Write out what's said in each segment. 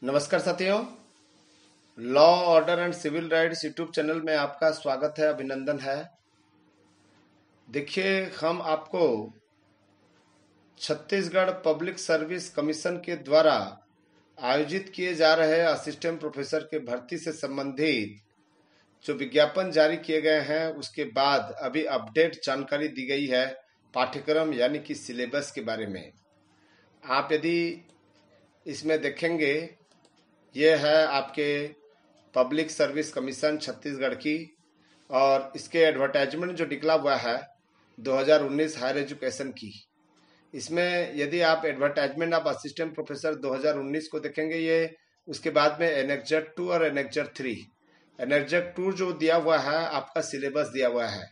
नमस्कार साथियों, law order and civil rights YouTube channel में आपका स्वागत है, अभिनंदन है। देखिए, हम आपको छत्तीसगढ़ पब्लिक सर्विस कमीशन के द्वारा आयोजित किए जा रहे असिस्टेंट प्रोफेसर के भर्ती से संबंधित जो विज्ञापन जारी किए गए हैं उसके बाद अभी अपडेट जानकारी दी गई है पाठ्यक्रम यानी कि सिलेबस के बारे में। आप यदि इसमें देखेंगे, ये है आपके पब्लिक सर्विस कमीशन छत्तीसगढ़ की, और इसके एडवर्टाइजमेंट जो निकला हुआ है 2019 हायर एजुकेशन की। इसमें यदि आप एडवर्टाइजमेंट आप असिस्टेंट प्रोफेसर 2019 को देखेंगे, ये उसके बाद में एनेक्जर 2 और एनेक्जर 3। एनेक्जर 2 जो दिया हुआ है आपका सिलेबस दिया हुआ है,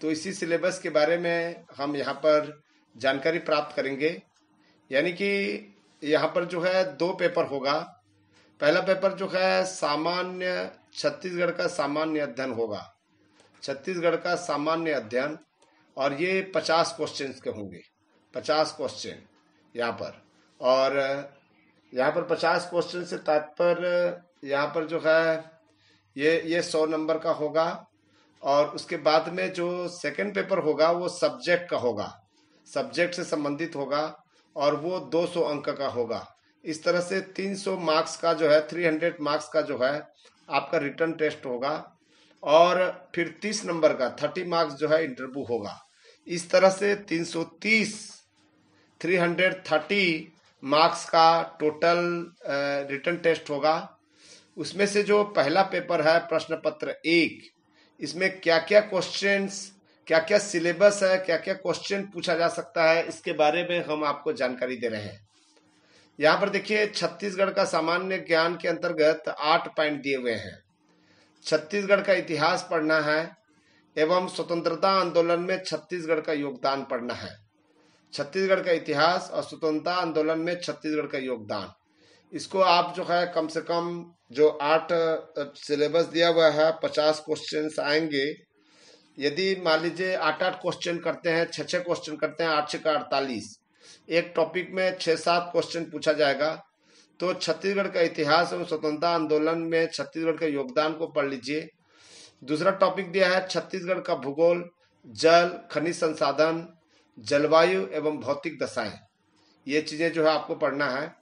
तो इसी सिलेबस के बारे में हम यहाँ पर जानकारी प्राप्त करेंगे। यानी कि यहाँ पर जो है 2 पेपर होगा। पहला पेपर जो है सामान्य छत्तीसगढ़ का सामान्य अध्ययन होगा, छत्तीसगढ़ का सामान्य अध्ययन, और ये 50 क्वेश्चन के होंगे, 50 क्वेश्चन यहाँ पर। और यहाँ पर 50 क्वेश्चन से तात्पर्य यहाँ पर जो है ये 100 नंबर का होगा। और उसके बाद में जो सेकंड पेपर होगा वो सब्जेक्ट का होगा, सब्जेक्ट से संबंधित होगा, और वो 200 अंक का होगा। इस तरह से 300 मार्क्स का जो है 300 मार्क्स का जो है आपका रिटर्न टेस्ट होगा, और फिर 30 नंबर का 30 मार्क्स जो है इंटरव्यू होगा। इस तरह से 330 मार्क्स का टोटल रिटर्न टेस्ट होगा। उसमें से जो पहला पेपर है प्रश्न पत्र 1, इसमें क्या क्या क्वेश्चंस, क्या क्या सिलेबस है, क्या क्या क्वेश्चन पूछा जा सकता है, इसके बारे में हम आपको जानकारी दे रहे हैं। यहाँ पर देखिए, छत्तीसगढ़ का सामान्य ज्ञान के अंतर्गत 8 पॉइंट दिए हुए हैं। छत्तीसगढ़ का इतिहास पढ़ना है एवं स्वतंत्रता आंदोलन में छत्तीसगढ़ का योगदान पढ़ना है। छत्तीसगढ़ का इतिहास और स्वतंत्रता आंदोलन में छत्तीसगढ़ का योगदान, इसको आप जो है कम से कम जो 8 सिलेबस दिया हुआ है 50 क्वेश्चन आएंगे। यदि मान लीजिए 8-8 क्वेश्चन करते हैं, 6-6 क्वेश्चन करते हैं, 8 का 48, एक टॉपिक में 6-7 क्वेश्चन पूछा जाएगा। तो छत्तीसगढ़ का इतिहास एवं स्वतंत्रता आंदोलन में छत्तीसगढ़ के योगदान को पढ़ लीजिए। दूसरा टॉपिक दिया है छत्तीसगढ़ का भूगोल, जल, खनिज संसाधन, जलवायु एवं भौतिक दशाएं, ये चीजें जो है आपको पढ़ना है।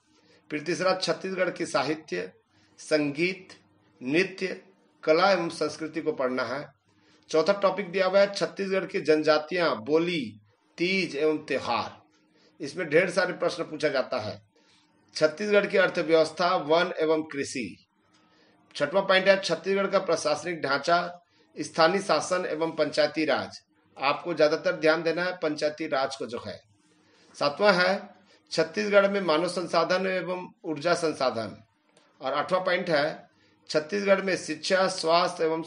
फिर तीसरा छत्तीसगढ़ की साहित्य, संगीत, नृत्य, कला एवं संस्कृति को पढ़ना है। चौथा टॉपिक दिया हुआ है छत्तीसगढ़ की जनजातियां, बोली, तीज एवं त्योहार। इसमें ढेर सारे प्रश्न पूछा जाता है। छत्तीसगढ़ की अर्थव्यवस्था, वन एवं कृषि। छठवां पॉइंट है छत्तीसगढ़ का प्रशासनिक ढांचा, स्थानीय शासन एवं पंचायती राज। आपको ज्यादातर ध्यान देना है पंचायती राज को जो है। सातवां है छत्तीसगढ़ में मानव संसाधन एवं ऊर्जा संसाधन। और 8वां पॉइंट है छत्तीसगढ़ में शिक्षा, स्वास्थ्य एवं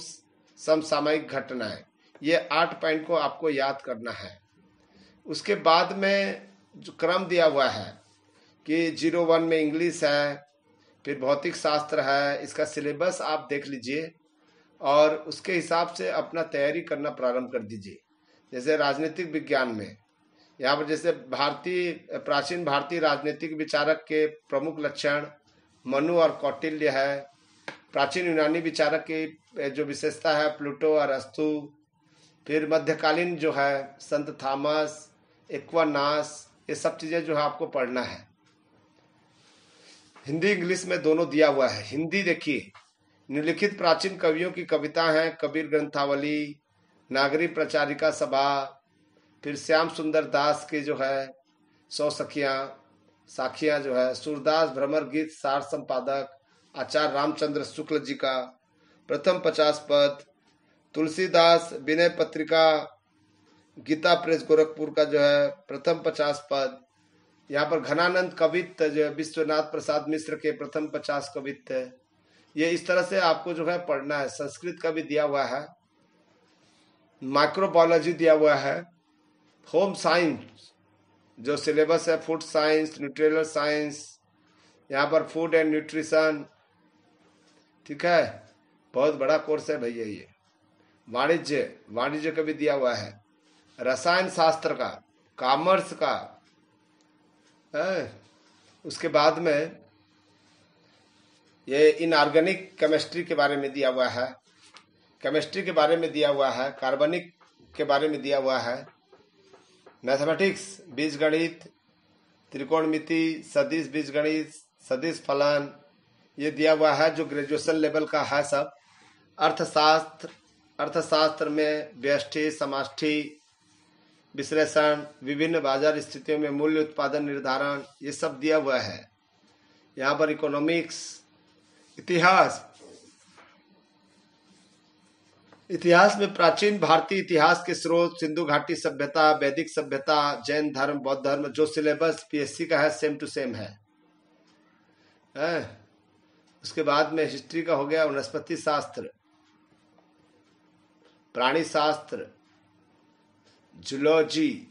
समसामयिक घटनाएं। ये 8 पॉइंट को आपको याद करना है। उसके बाद में जो क्रम दिया हुआ है कि 01 में इंग्लिश है, फिर भौतिक शास्त्र है, इसका सिलेबस आप देख लीजिए और उसके हिसाब से अपना तैयारी करना प्रारंभ कर दीजिए। जैसे राजनीतिक विज्ञान में यहाँ पर जैसे प्राचीन भारतीय राजनीतिक विचारक के प्रमुख लक्षण मनु और कौटिल्य है। प्राचीन यूनानी विचारक की जो विशेषता है प्लूटो और अरस्तु। फिर मध्यकालीन जो है संत थॉमस, एक्वानास, ये सब चीजें जो है आपको पढ़ना है। हिंदी इंग्लिश में दोनों दिया हुआ है। हिंदी देखिए, निम्नलिखित प्राचीन कवियों की कविता हैं, कबीर ग्रंथावली, नागरी प्रचारिका सभा, फिर श्याम सुंदर दास की जो है 100 साखियां जो है, सूरदास भ्रमर गीत सार संपादक, आचार्य रामचंद्र शुक्ल जी का प्रथम 50 पद, तुलसीदास विनय पत्रिका, गीता प्रेस गोरखपुर का जो है प्रथम 50 पद। यहाँ पर घनानंद कवित्त जो है विश्वनाथ प्रसाद मिश्र के प्रथम 50 कवित्त। ये इस तरह से आपको जो है पढ़ना है। संस्कृत का भी दिया हुआ है, माइक्रोबायोलॉजी दिया हुआ है, होम साइंस जो सिलेबस है, फूड साइंस, न्यूट्रिशनल साइंस, यहाँ पर फूड एंड न्यूट्रिशन, ठीक है, बहुत बड़ा कोर्स है भैया ये। वाणिज्य का भी दिया हुआ है, रसायन शास्त्र का, कॉमर्स का है। उसके बाद में ये इनऑर्गेनिक केमिस्ट्री के बारे में दिया हुआ है, केमिस्ट्री के बारे में दिया हुआ है, कार्बनिक के बारे में दिया हुआ है, मैथमेटिक्स, बीजगणित, त्रिकोणमिति, सदिश बीजगणित, सदिश फलन, ये दिया हुआ है जो ग्रेजुएशन लेवल का है सब। अर्थशास्त्र में व्यष्टि, समष्टि विश्लेषण, विभिन्न बाजार स्थितियों में मूल्य उत्पादन निर्धारण, ये सब दिया हुआ है। यहाँ पर इकोनॉमिक्स, इतिहास में प्राचीन भारतीय इतिहास के स्रोत, सिंधु घाटी सभ्यता, वैदिक सभ्यता, जैन धर्म, बौद्ध धर्म, जो सिलेबस पीएससी का है सेम टू सेम है। उसके बाद में हिस्ट्री का हो गया, वनस्पति शास्त्र, प्राणी शास्त्र, जूलॉजी,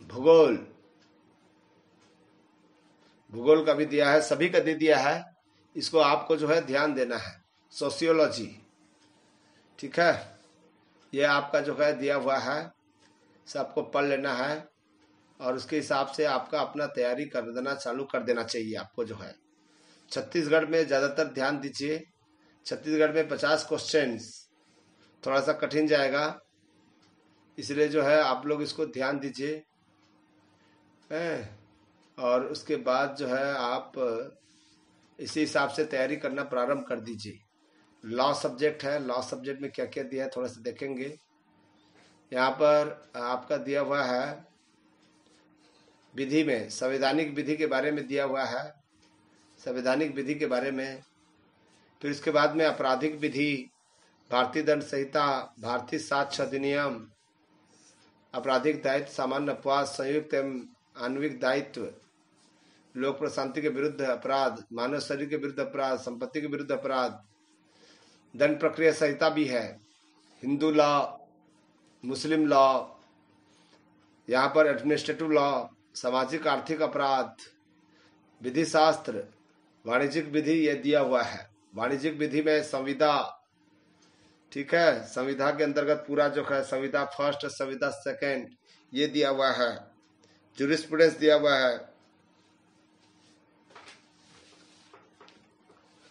भूगोल का भी दिया है, सभी का दे दिया है। इसको आपको जो है ध्यान देना है। सोशियोलॉजी, ठीक है, ये आपका जो है दिया हुआ है, सबको पढ़ लेना है और उसके हिसाब से आपका अपना तैयारी कर देना चालू कर देना चाहिए आपको जो है। छत्तीसगढ़ में ज़्यादातर ध्यान दीजिए। छत्तीसगढ़ में 50 क्वेश्चंस थोड़ा सा कठिन जाएगा, इसलिए जो है आप लोग इसको ध्यान दीजिए। और उसके बाद जो है आप इसी हिसाब से तैयारी करना प्रारंभ कर दीजिए। लॉ सब्जेक्ट है, लॉ सब्जेक्ट में क्या क्या दिया है थोड़ा सा देखेंगे। यहाँ पर आपका दिया हुआ है विधि में, संवैधानिक विधि के बारे में दिया हुआ है, संवैधानिक विधि के बारे में। फिर इसके बाद में आपराधिक विधि, भारतीय दंड संहिता, भारतीय साक्ष्य अधिनियम, आपराधिक दायित्व, सामान्य अपवाद, संयुक्त एवं आणविक दायित्व, लोक प्रशांति के विरुद्ध अपराध, मानव शरीर के विरुद्ध अपराध, संपत्ति के विरुद्ध अपराध, दंड प्रक्रिया संहिता भी है, हिंदू लॉ, मुस्लिम लॉ, यहाँ पर एडमिनिस्ट्रेटिव लॉ, सामाजिक आर्थिक अपराध, विधि शास्त्र, वाणिज्यिक विधि, ये दिया हुआ है। वाणिज्यिक विधि में संविदा, ठीक है, संविदा के अंतर्गत पूरा जो है संविदा फर्स्ट, संविदा सेकंड, ये दिया हुआ है। जूरिस्प्रूडेंस दिया हुआ है।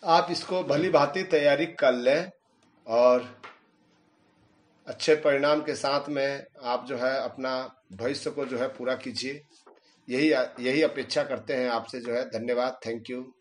आप इसको भली भांति तैयारी कर लें और अच्छे परिणाम के साथ में आप जो है अपना भविष्य को जो है पूरा कीजिए। यही अपेक्षा करते हैं आपसे जो है। धन्यवाद, थैंक यू।